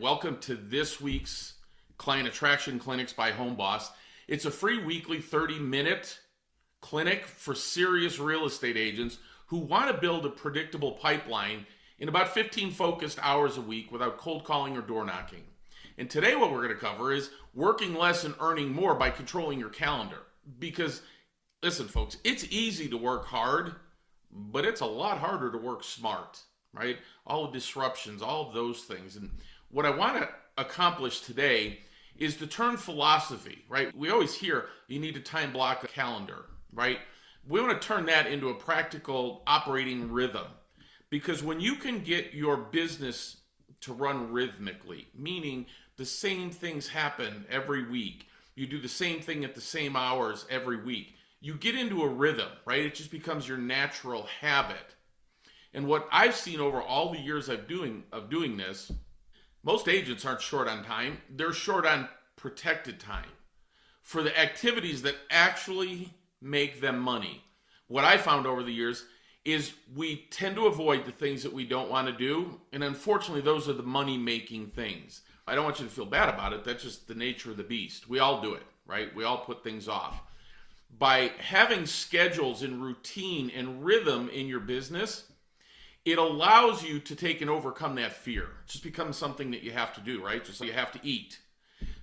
Welcome to this week's Client Attraction Clinics by Homeboss. It's a free weekly 30-minute clinic for serious real estate agents who want to build a predictable pipeline in about 15 focused hours a week without cold calling or door knocking. And today what we're going to cover is working less and earning more by controlling your calendar. Because, listen folks, it's easy to work hard, but it's a lot harder to work smart, right? All the disruptions, all of those things. And what I want to accomplish today is to turn philosophy, right? We always hear you need to time block a calendar, right? We want to turn that into a practical operating rhythm, because when you can get your business to run rhythmically, meaning the same things happen every week, you do the same thing at the same hours every week, you get into a rhythm, right? It just becomes your natural habit. And what I've seen over all the years of doing this, most agents aren't short on time. They're short on protected time for the activities that actually make them money. What I found over the years is we tend to avoid the things that we don't want to do. And unfortunately, those are the money-making things. I don't want you to feel bad about it. That's just the nature of the beast. We all do it, right? We all put things off. By having schedules and routine and rhythm in your business, it allows you to take and overcome that fear. It just becomes something that you have to do, right? Just like you have to eat.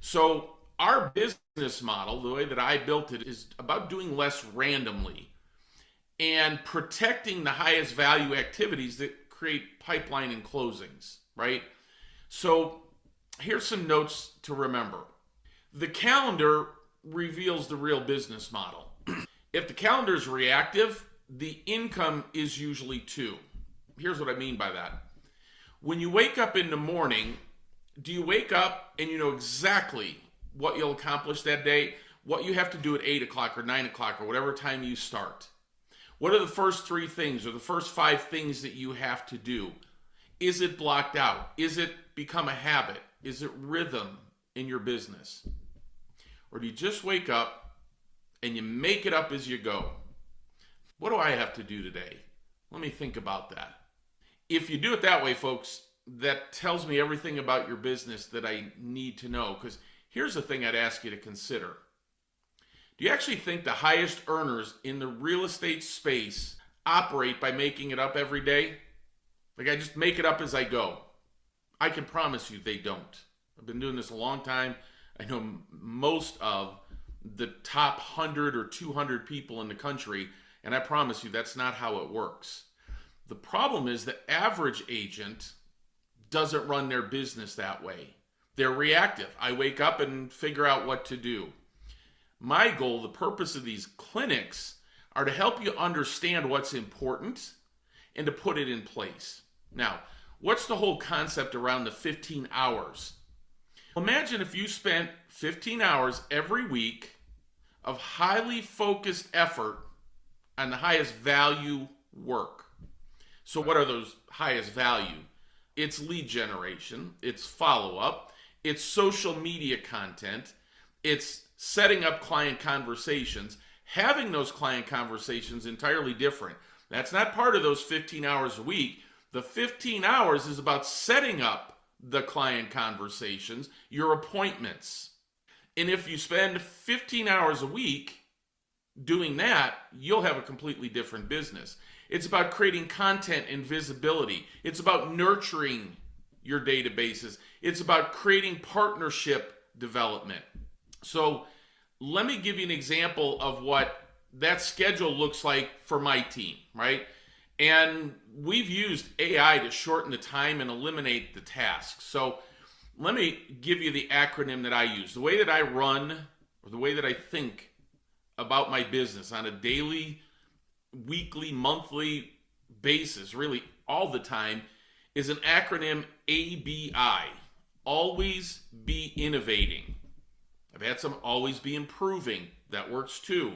So our business model, the way that I built it, is about doing less randomly and protecting the highest value activities that create pipeline and closings, right? So here's some notes to remember. The calendar reveals the real business model. If the calendar is reactive, the income is usually too. Here's what I mean by that. When you wake up in the morning, do you wake up and you know exactly what you'll accomplish that day, what you have to do at 8 o'clock or 9 o'clock or whatever time you start? What are the first 3 things or the first 5 things that you have to do? Is it blocked out? Is it become a habit? Is it rhythm in your business? Or do you just wake up and you make it up as you go? What do I have to do today? Let me think about that. If you do it that way, folks, that tells me everything about your business that I need to know. Because here's the thing I'd ask you to consider. Do you actually think the highest earners in the real estate space operate by making it up every day? Like, I just make it up as I go. I can promise you they don't. I've been doing this a long time. I know most of the top 100 or 200 people in the country, and I promise you that's not how it works. The problem is the average agent doesn't run their business that way. They're reactive. I wake up and figure out what to do. My goal, the purpose of these clinics, are to help you understand what's important and to put it in place. Now, what's the whole concept around the 15 hours? Imagine if you spent 15 hours every week of highly focused effort on the highest value work. So what are those highest value? It's lead generation, it's follow-up, it's social media content, it's setting up client conversations, having those client conversations entirely different. That's not part of those 15 hours a week. The 15 hours is about setting up the client conversations, your appointments. And if you spend 15 hours a week doing that, you'll have a completely different business. It's about creating content and visibility. It's about nurturing your databases. It's about creating partnership development. So let me give you an example of what that schedule looks like for my team, right? And we've used AI to shorten the time and eliminate the tasks. So let me give you the acronym that I use. The way that I run, or the way that I think about my business on a daily, weekly, monthly basis, really all the time, is an acronym ABI. Always be innovating. I've had some always be improving. That works too.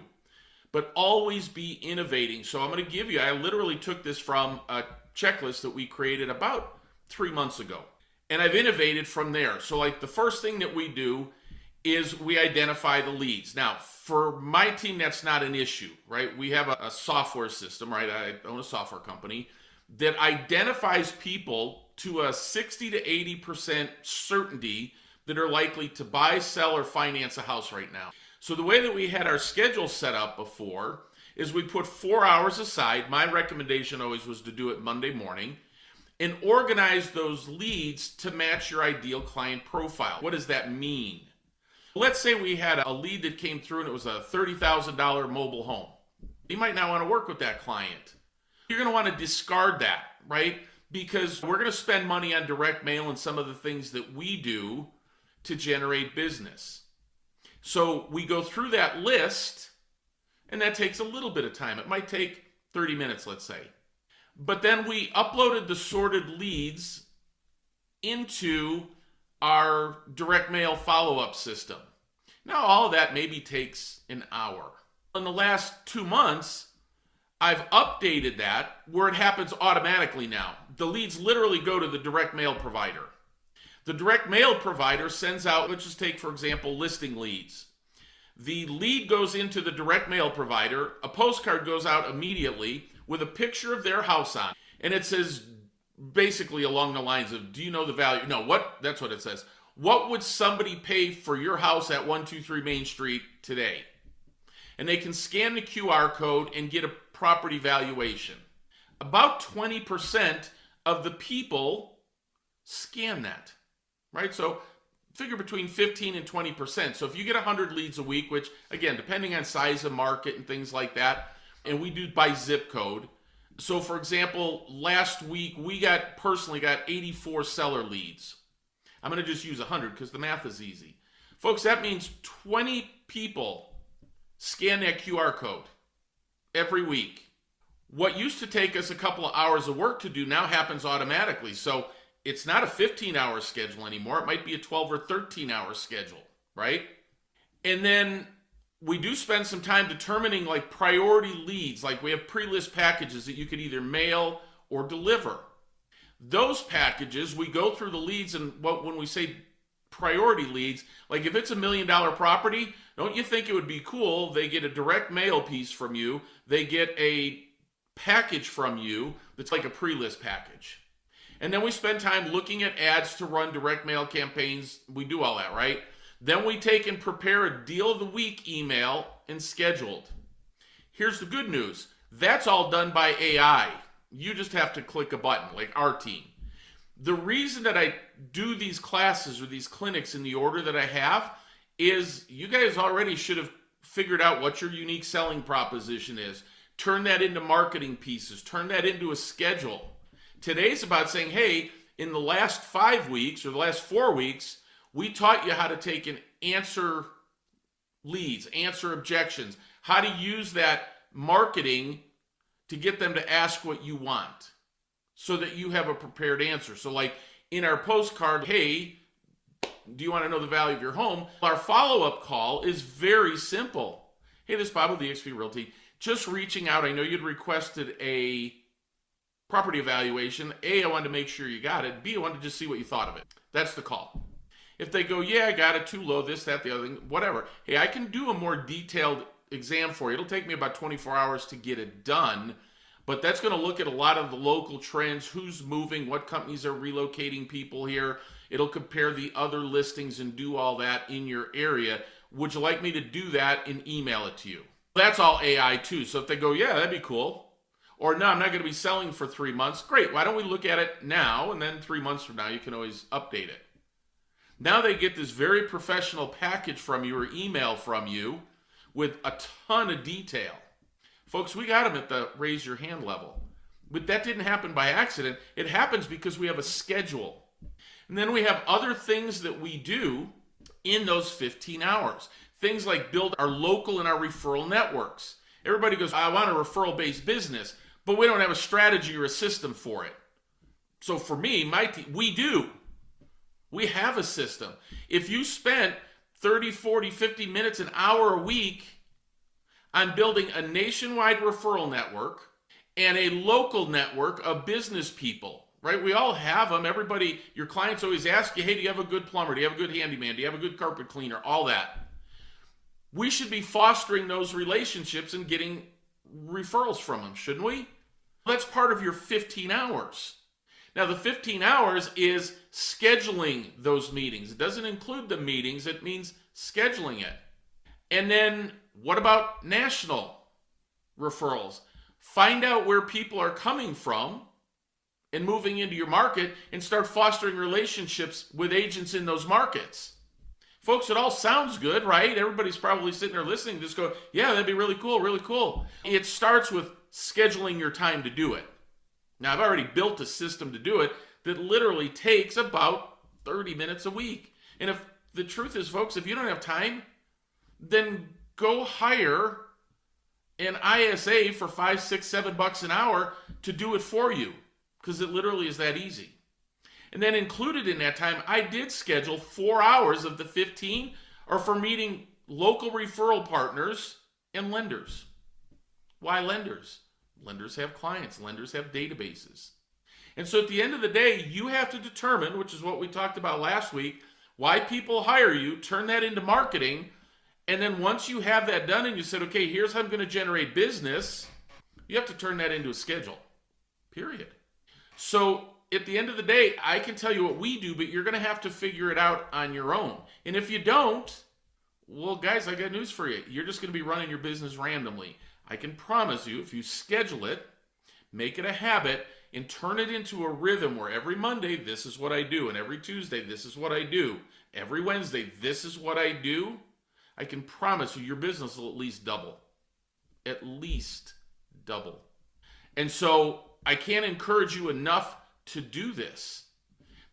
But always be innovating. So I'm going to give you, I literally took this from a checklist that we created about 3 months ago. And I've innovated from there. So like the first thing that we do is we identify the leads. Now, for my team, that's not an issue, right? We have a software system, right? I own a software company that identifies people to a 60 to 80% certainty that are likely to buy, sell, or finance a house right now. So the way that we had our schedule set up before is we put 4 hours aside. My recommendation always was to do it Monday morning and organize those leads to match your ideal client profile. What does that mean? Let's say we had a lead that came through and it was a $30,000 mobile home. You might not want to work with that client. You're going to want to discard that, right? Because we're going to spend money on direct mail and some of the things that we do to generate business. So we go through that list, and that takes a little bit of time. It might take 30 minutes, let's say. But then we uploaded the sorted leads into our direct mail follow-up system. Now, all of that maybe takes an hour. In the last 2 months, I've updated that where it happens automatically now. The leads literally go to the direct mail provider. The direct mail provider sends out, let's just take, for example, listing leads. The lead goes into the direct mail provider. A postcard goes out immediately with a picture of their house on it. And it says basically along the lines of, do you know the value? No, what? That's what it says. What would somebody pay for your house at 123 Main Street today? And they can scan the QR code and get a property valuation. About 20% of the people scan that, right? So figure between 15 and 20%. So if you get 100 leads a week, which again, depending on size of market and things like that, and we do by zip code. So for example, last week we personally got 84 seller leads. I'm going to just use 100 because the math is easy. Folks, that means 20 people scan that QR code every week. What used to take us a couple of hours of work to do now happens automatically. So it's not a 15-hour schedule anymore. It might be a 12 or 13-hour schedule, right? And then we do spend some time determining like priority leads. Like we have pre-list packages that you could either mail or deliver. Those packages, we go through the leads, and when we say priority leads, like if it's $1 million property, don't you think it would be cool? They get a direct mail piece from you. They get a package from you that's like a pre-list package. And then we spend time looking at ads to run direct mail campaigns. We do all that, right? Then we take and prepare a deal of the week email and scheduled. Here's the good news. That's all done by AI. You just have to click a button, like our team. The reason that I do these classes or these clinics in the order that I have is you guys already should have figured out what your unique selling proposition is. Turn that into marketing pieces. Turn that into a schedule. Today's about saying, hey, in the last 5 weeks or the last 4 weeks, we taught you how to take and answer leads, answer objections, how to use that marketing to get them to ask what you want so that you have a prepared answer. So like in our postcard, hey, do you want to know the value of your home? Our follow-up call is very simple. Hey, this is Bob with eXp Realty. Just reaching out. I know you'd requested a property evaluation. A, I wanted to make sure you got it. B, I wanted to just see what you thought of it. That's the call. If they go, yeah, I got it, too low, this, that, the other thing, whatever. Hey, I can do a more detailed exam for you. It'll take me about 24 hours to get it done, but that's going to look at a lot of the local trends, who's moving, what companies are relocating people here. It'll compare the other listings and do all that in your area. Would you like me to do that and email it to you? That's all AI too. So if they go, yeah, that'd be cool. Or no, I'm not going to be selling for 3 months. Great. Why don't we look at it now? And then 3 months from now, you can always update it. Now they get this very professional package from you or email from you with a ton of detail. Folks, we got them at the raise your hand level. But that didn't happen by accident. It happens because we have a schedule. And then we have other things that we do in those 15 hours. Things like build our local and our referral networks. Everybody goes, I want a referral-based business, but we don't have a strategy or a system for it. So for me, my team, we do. We have a system. If you spent 30, 40, 50 minutes, an hour a week on building a nationwide referral network and a local network of business people, right? We all have them. Everybody, your clients always ask you, hey, do you have a good plumber? Do you have a good handyman? Do you have a good carpet cleaner? All that. We should be fostering those relationships and getting referrals from them, shouldn't we? That's part of your 15 hours. Now, the 15 hours is scheduling those meetings. It doesn't include the meetings, it means scheduling it. And then what about national referrals? Find out where people are coming from and moving into your market and start fostering relationships with agents in those markets. Folks, it all sounds good, right? Everybody's probably sitting there listening, just go, yeah, that'd be really cool, really cool. It starts with scheduling your time to do it. Now, I've already built a system to do it that literally takes about 30 minutes a week. And if the truth is, folks, if you don't have time, then go hire an ISA for $5, $6, $7 an hour to do it for you, because it literally is that easy. And then included in that time, I did schedule 4 hours of the 15 are for meeting local referral partners and lenders. Why lenders? Lenders have clients. Lenders have databases. And so at the end of the day, you have to determine, which is what we talked about last week, why people hire you, turn that into marketing, and then once you have that done and you said, okay, here's how I'm going to generate business, you have to turn that into a schedule, period. So at the end of the day, I can tell you what we do, but you're going to have to figure it out on your own. And if you don't, well, guys, I got news for you. You're just going to be running your business randomly. I can promise you, if you schedule it, make it a habit, and turn it into a rhythm where every Monday, this is what I do, and every Tuesday, this is what I do, every Wednesday, this is what I do, I can promise you your business will at least double. At least double. And so I can't encourage you enough to do this.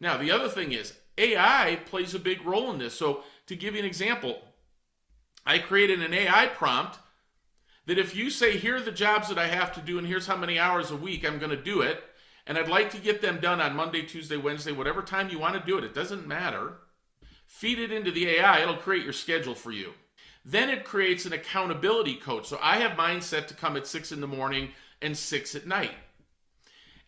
Now, the other thing is AI plays a big role in this. So to give you an example, I created an AI prompt that if you say, here are the jobs that I have to do and here's how many hours a week I'm going to do it, and I'd like to get them done on Monday, Tuesday, Wednesday, whatever time you want to do it, it doesn't matter. Feed it into the AI, it'll create your schedule for you. Then it creates an accountability coach. So I have mine set to come at 6 in the morning and 6 at night.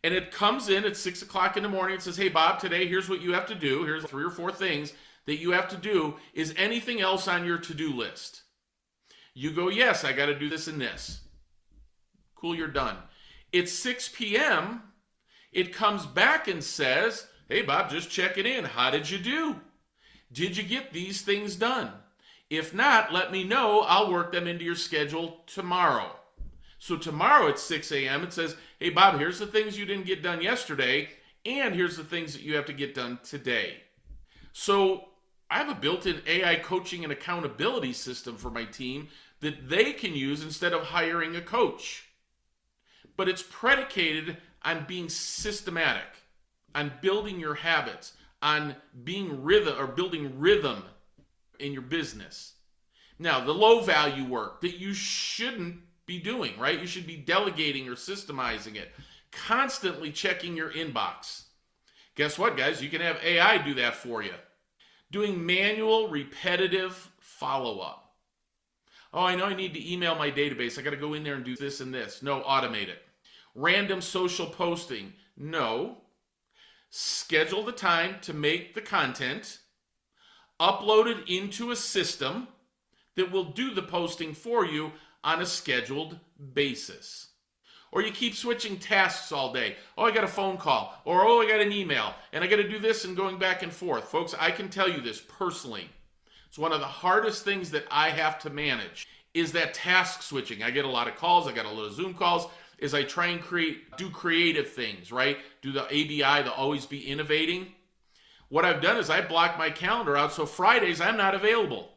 And it comes in at 6 o'clock in the morning and says, hey, Bob, today here's what you have to do. Here's 3 or 4 things that you have to do. Is anything else on your to-do list? You go, yes, I got to do this and this. Cool, you're done. It's 6 p.m. It comes back and says, hey, Bob, just checking in. How did you do? Did you get these things done? If not, let me know. I'll work them into your schedule tomorrow. So tomorrow at 6 a.m. it says, hey, Bob, here's the things you didn't get done yesterday, and here's the things that you have to get done today. So I have a built-in AI coaching and accountability system for my team that they can use instead of hiring a coach. But it's predicated on being systematic, on building your habits, on being building rhythm in your business. Now, the low value work that you shouldn't be doing, right? You should be delegating or systemizing it, constantly checking your inbox. Guess what, guys? You can have AI do that for you. Doing manual, repetitive follow-up. Oh, I know I need to email my database. I got to go in there and do this and this. No, automate it. Random social posting. No. Schedule the time to make the content, upload it into a system that will do the posting for you on a scheduled basis. Or you keep switching tasks all day. Oh, I got a phone call. Or, oh, I got an email. And I got to do this and going back and forth. Folks, I can tell you this personally. It's one of the hardest things that I have to manage is that task switching. I get a lot of calls. I got a lot of Zoom calls as I try and do creative things, right? Do the ABI, the always be innovating. What I've done is I block my calendar out so Fridays I'm not available.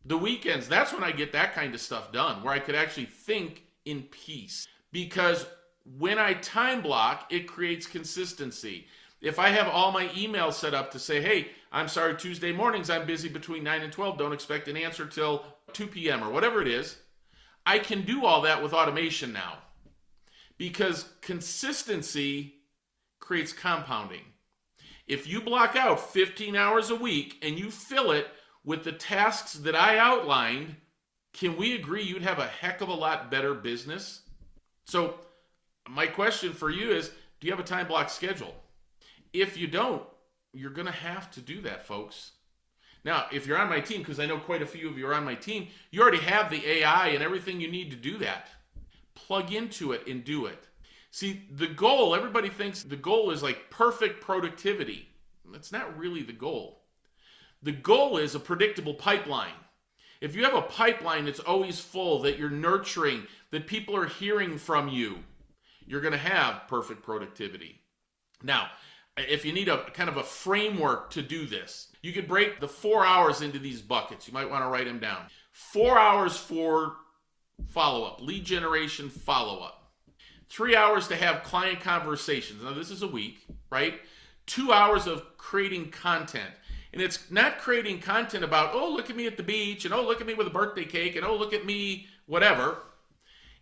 The weekends, that's when I get that kind of stuff done, where I could actually think in peace. Because when I time block, it creates consistency. If I have all my emails set up to say, hey, I'm sorry, Tuesday mornings I'm busy between 9 and 12, don't expect an answer till 2 p.m. or whatever it is, I can do all that with automation now. Because consistency creates compounding. If you block out 15 hours a week and you fill it with the tasks that I outlined, can we agree you'd have a heck of a lot better business? So my question for you is, do you have a time block schedule? If you don't, you're going to have to do that, folks. Now, if you're on my team, because I know quite a few of you are on my team, you already have the AI and everything you need to do that. Plug into it and do it. See, the goal, everybody thinks the goal is like perfect productivity. That's not really the goal. The goal is a predictable pipeline. If you have a pipeline that's always full, that you're nurturing, that people are hearing from you, you're going to have perfect productivity. Now, if you need a kind of a framework to do this, you could break the 4 hours into these buckets. You might want to write them down. 4 hours for follow-up, lead generation follow-up. 3 hours to have client conversations. Now, this is a week, right? 2 hours of creating content. And it's not creating content about, oh, look at me at the beach, and oh, look at me with a birthday cake, and oh, look at me, whatever.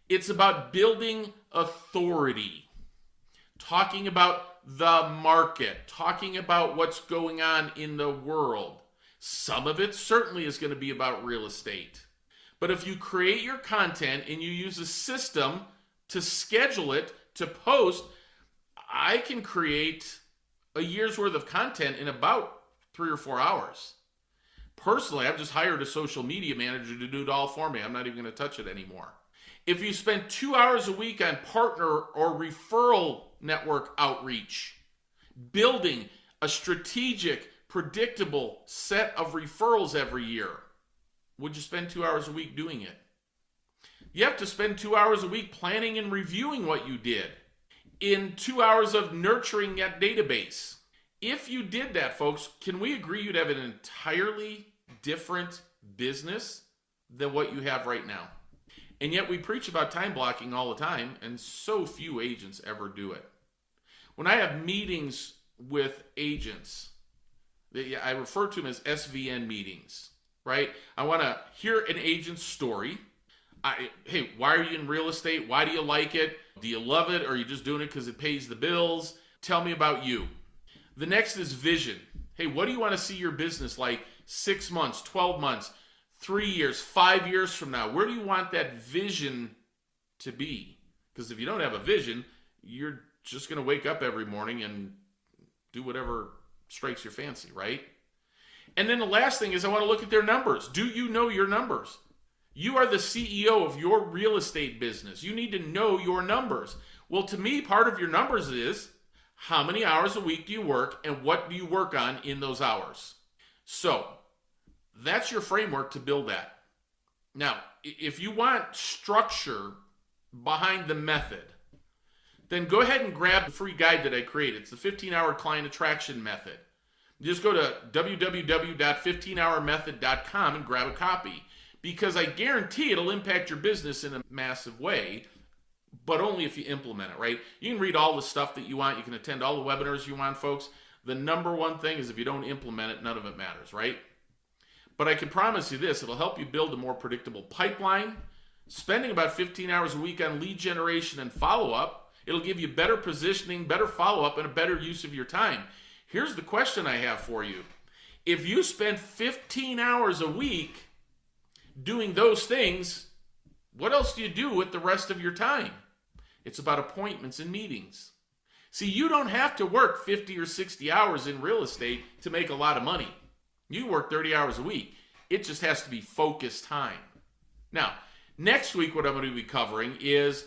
It's about building authority, talking about the market, talking about what's going on in the world. Some of it certainly is going to be about real estate. But if you create your content and you use a system to schedule it, to post, I can create a year's worth of content in about 3 or 4 hours. Personally, I've just hired a social media manager to do it all for me. I'm not even going to touch it anymore. If you spend 2 hours a week on partner or referral network outreach, building a strategic, predictable set of referrals every year, would you spend 2 hours a week doing it? You have to spend 2 hours a week planning and reviewing what you did, in 2 hours of nurturing that database. If you did that, folks, can we agree you'd have an entirely different business than what you have right now? And yet we preach about time blocking all the time, and so few agents ever do it. When I have meetings with agents, I refer to them as SVN meetings, right? I want to hear an agent's story. Hey, why are you in real estate? Why do you like it? Do you love it? Or are you just doing it because it pays the bills? Tell me about you. The next is vision. Hey, what do you want to see your business like 6 months, 12 months, 3 years, 5 years from now? Where do you want that vision to be? Because if you don't have a vision, you're just going to wake up every morning and do whatever strikes your fancy, right? And then the last thing is I want to look at their numbers. Do you know your numbers? You are the CEO of your real estate business. You need to know your numbers. Well, to me, part of your numbers is how many hours a week do you work and what do you work on in those hours? So that's your framework to build that. Now, if you want structure behind the method, then go ahead and grab the free guide that I created. It's the 15-hour client attraction method. Just go to www.15hourmethod.com and grab a copy, because I guarantee it'll impact your business in a massive way, but only if you implement it, right? You can read all the stuff that you want. You can attend all the webinars you want, folks. The number one thing is if you don't implement it, none of it matters, right? But I can promise you this, it'll help you build a more predictable pipeline. Spending about 15 hours a week on lead generation and follow-up, it'll give you better positioning, better follow-up, and a better use of your time. Here's the question I have for you. If you spend 15 hours a week doing those things, what else do you do with the rest of your time? It's about appointments and meetings. See, you don't have to work 50 or 60 hours in real estate to make a lot of money. You work 30 hours a week. It just has to be focused time. Now, next week what I'm going to be covering is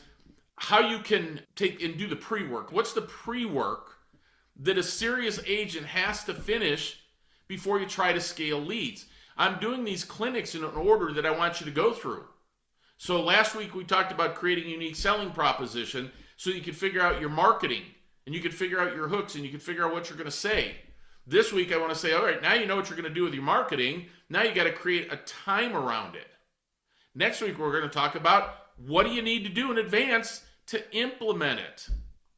how you can take and do the pre-work. What's the pre-work that a serious agent has to finish before you try to scale leads? I'm doing these clinics in an order that I want you to go through. So last week we talked about creating a unique selling proposition so you can figure out your marketing and you can figure out your hooks and you can figure out what you're going to say. This week I want to say, all right, now you know what you're going to do with your marketing. Now you got to create a time around it. Next week we're going to talk about what do you need to do in advance to implement it.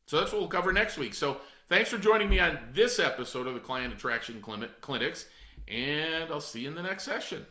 So that's what we'll cover next week. So thanks for joining me on this episode of the Client Attraction Clinics, and I'll see you in the next session.